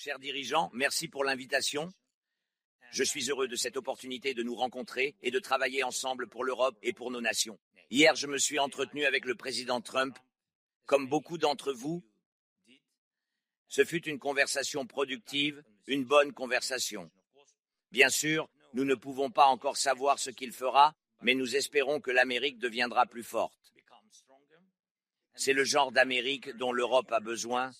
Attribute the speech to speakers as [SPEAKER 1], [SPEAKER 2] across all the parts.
[SPEAKER 1] Chers dirigeants, merci pour l'invitation. Je suis heureux de cette opportunité de nous rencontrer et de travailler ensemble pour l'Europe et pour nos nations. Hier, je me suis entretenu avec le président Trump. Comme beaucoup d'entre vous, ce fut une conversation productive, une bonne conversation. Bien sûr, nous ne pouvons pas encore savoir ce qu'il fera, mais nous espérons que l'Amérique deviendra plus forte. C'est le genre d'Amérique dont l'Europe a besoin.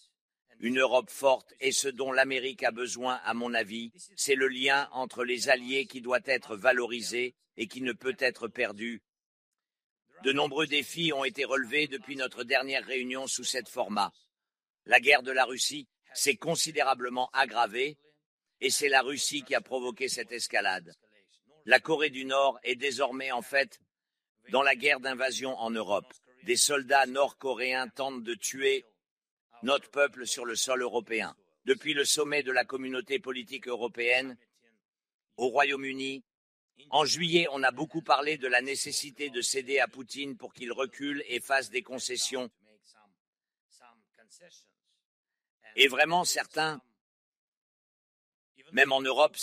[SPEAKER 1] Une Europe forte est ce dont l'Amérique a besoin, à mon avis. C'est le lien entre les alliés qui doit être valorisé et qui ne peut être perdu. De nombreux défis ont été relevés depuis notre dernière réunion sous cet format. La guerre de la Russie s'est considérablement aggravée et c'est la Russie qui a provoqué cette escalade. La Corée du Nord est désormais en fait dans la guerre d'invasion en Europe. Des soldats nord-coréens tentent de tuer notre peuple sur le sol européen. Depuis le sommet de la communauté politique européenne au Royaume-Uni, en juillet, on a beaucoup parlé de la nécessité de céder à Poutine pour qu'il recule et fasse des concessions. Et vraiment, certains, même en Europe,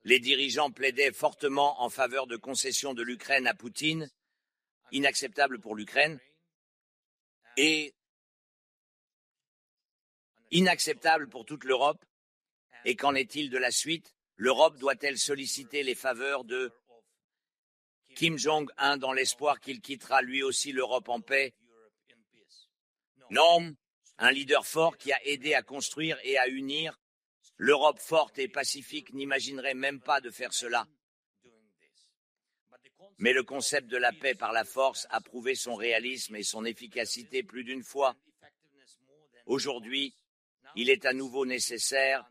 [SPEAKER 1] les dirigeants plaidaient fortement en faveur de concessions de l'Ukraine à Poutine, inacceptable pour l'Ukraine, et inacceptable pour toute l'Europe. Et qu'en est-il de la suite? L'Europe doit-elle solliciter les faveurs de Kim Jong-un dans l'espoir qu'il quittera lui aussi l'Europe en paix? Non, un leader fort qui a aidé à construire et à unir l'Europe forte et pacifique n'imaginerait même pas de faire cela. Mais le concept de la paix par la force a prouvé son réalisme et son efficacité plus d'une fois. Aujourd'hui, il est à nouveau nécessaire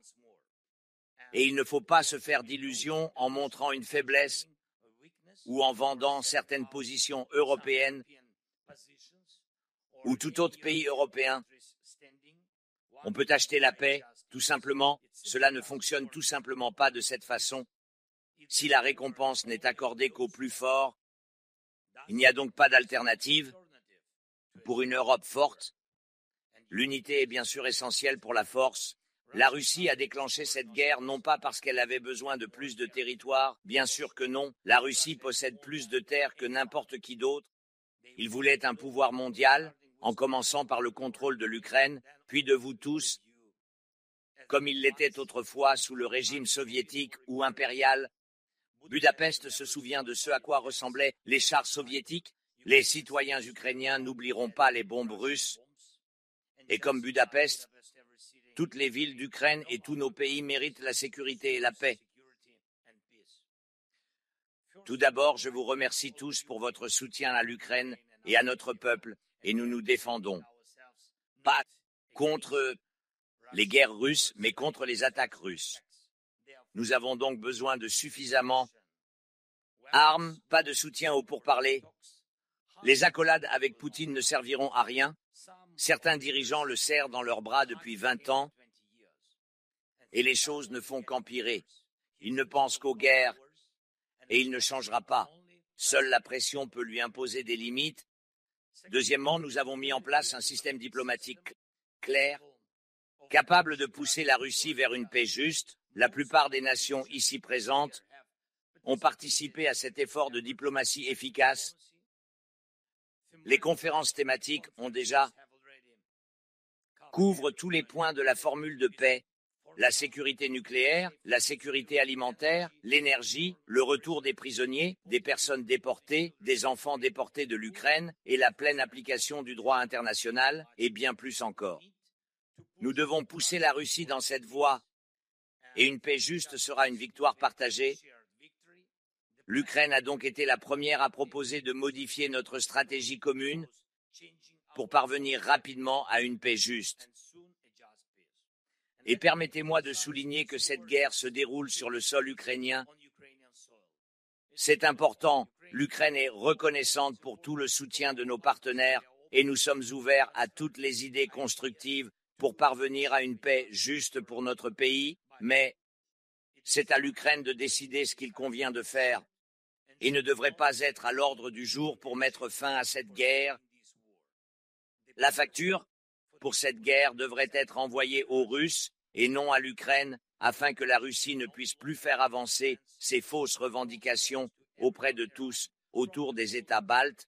[SPEAKER 1] et il ne faut pas se faire d'illusions en montrant une faiblesse ou en vendant certaines positions européennes ou tout autre pays européen. On peut acheter la paix, tout simplement. Cela ne fonctionne tout simplement pas de cette façon. Si la récompense n'est accordée qu'au plus fort, il n'y a donc pas d'alternative. Pour une Europe forte, l'unité est bien sûr essentielle pour la force. La Russie a déclenché cette guerre non pas parce qu'elle avait besoin de plus de territoire, bien sûr que non. La Russie possède plus de terres que n'importe qui d'autre. Il voulait un pouvoir mondial, en commençant par le contrôle de l'Ukraine, puis de vous tous, comme il l'était autrefois sous le régime soviétique ou impérial. Budapest se souvient de ce à quoi ressemblaient les chars soviétiques. Les citoyens ukrainiens n'oublieront pas les bombes russes. Et comme Budapest, toutes les villes d'Ukraine et tous nos pays méritent la sécurité et la paix. Tout d'abord, je vous remercie tous pour votre soutien à l'Ukraine et à notre peuple, et nous nous défendons. Pas contre les guerres russes, mais contre les attaques russes. Nous avons donc besoin de suffisamment d'armes, pas de soutien aux pourparlers. Les accolades avec Poutine ne serviront à rien. Certains dirigeants le serrent dans leurs bras depuis 20 ans et les choses ne font qu'empirer. Il ne pense qu'aux guerres et il ne changera pas. Seule la pression peut lui imposer des limites. Deuxièmement, nous avons mis en place un système diplomatique clair, capable de pousser la Russie vers une paix juste. La plupart des nations ici présentes ont participé à cet effort de diplomatie efficace. Les conférences thématiques ont déjà couvrent tous les points de la formule de paix, la sécurité nucléaire, la sécurité alimentaire, l'énergie, le retour des prisonniers, des personnes déportées, des enfants déportés de l'Ukraine et la pleine application du droit international, et bien plus encore. Nous devons pousser la Russie dans cette voie et une paix juste sera une victoire partagée. L'Ukraine a donc été la première à proposer de modifier notre stratégie commune pour parvenir rapidement à une paix juste. Et permettez-moi de souligner que cette guerre se déroule sur le sol ukrainien. C'est important, l'Ukraine est reconnaissante pour tout le soutien de nos partenaires et nous sommes ouverts à toutes les idées constructives pour parvenir à une paix juste pour notre pays, mais c'est à l'Ukraine de décider ce qu'il convient de faire et ne devrait pas être à l'ordre du jour pour mettre fin à cette guerre. La facture pour cette guerre devrait être envoyée aux Russes et non à l'Ukraine, afin que la Russie ne puisse plus faire avancer ses fausses revendications auprès de tous, autour des États baltes,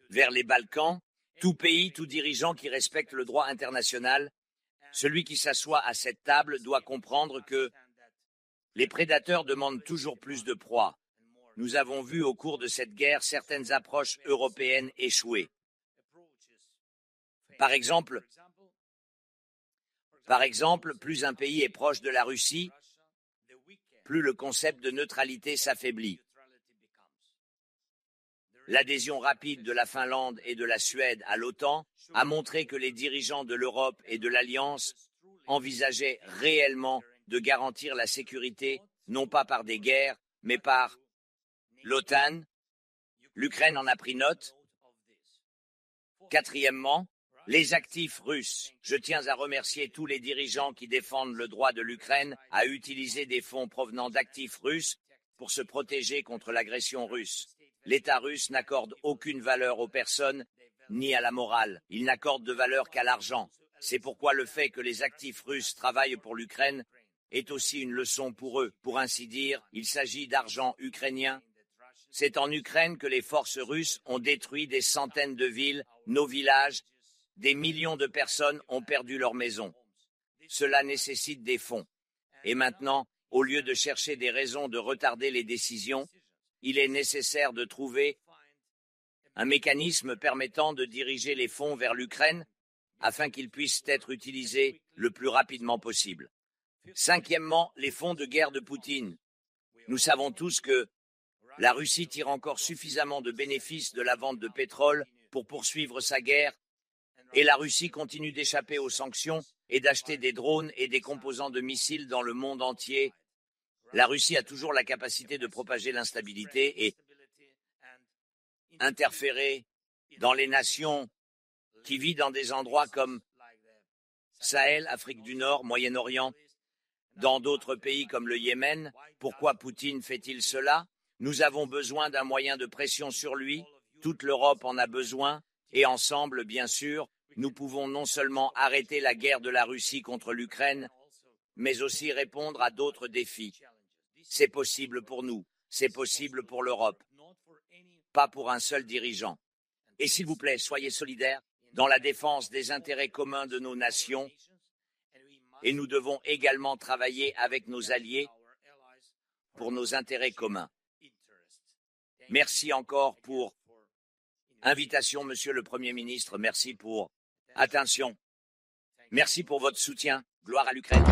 [SPEAKER 1] vers les Balkans, tout pays, tout dirigeant qui respecte le droit international. Celui qui s'assoit à cette table doit comprendre que les prédateurs demandent toujours plus de proies. Nous avons vu au cours de cette guerre certaines approches européennes échouer. Par exemple, plus un pays est proche de la Russie, plus le concept de neutralité s'affaiblit. L'adhésion rapide de la Finlande et de la Suède à l'OTAN a montré que les dirigeants de l'Europe et de l'Alliance envisageaient réellement de garantir la sécurité, non pas par des guerres, mais par l'OTAN. L'Ukraine en a pris note. Quatrièmement, les actifs russes. Je tiens à remercier tous les dirigeants qui défendent le droit de l'Ukraine à utiliser des fonds provenant d'actifs russes pour se protéger contre l'agression russe. L'État russe n'accorde aucune valeur aux personnes ni à la morale. Il n'accorde de valeur qu'à l'argent. C'est pourquoi le fait que les actifs russes travaillent pour l'Ukraine est aussi une leçon pour eux. Pour ainsi dire, il s'agit d'argent ukrainien. C'est en Ukraine que les forces russes ont détruit des centaines de villes, nos villages. Des millions de personnes ont perdu leur maison. Cela nécessite des fonds. Et maintenant, au lieu de chercher des raisons de retarder les décisions, il est nécessaire de trouver un mécanisme permettant de diriger les fonds vers l'Ukraine afin qu'ils puissent être utilisés le plus rapidement possible. Cinquièmement, les fonds de guerre de Poutine. Nous savons tous que la Russie tire encore suffisamment de bénéfices de la vente de pétrole pour poursuivre sa guerre, et la Russie continue d'échapper aux sanctions et d'acheter des drones et des composants de missiles dans le monde entier. La Russie a toujours la capacité de propager l'instabilité et interférer dans les nations qui vivent dans des endroits comme Sahel, Afrique du Nord, Moyen-Orient, dans d'autres pays comme le Yémen. Pourquoi Poutine fait-il cela? Nous avons besoin d'un moyen de pression sur lui, toute l'Europe en a besoin, et ensemble, bien sûr, nous pouvons non seulement arrêter la guerre de la Russie contre l'Ukraine, mais aussi répondre à d'autres défis. C'est possible pour nous, c'est possible pour l'Europe, pas pour un seul dirigeant. Et s'il vous plaît, soyez solidaires dans la défense des intérêts communs de nos nations, et nous devons également travailler avec nos alliés pour nos intérêts communs. Merci encore pour invitation, Monsieur le Premier ministre. Merci pour attention. Merci pour votre soutien. Gloire à l'Ukraine.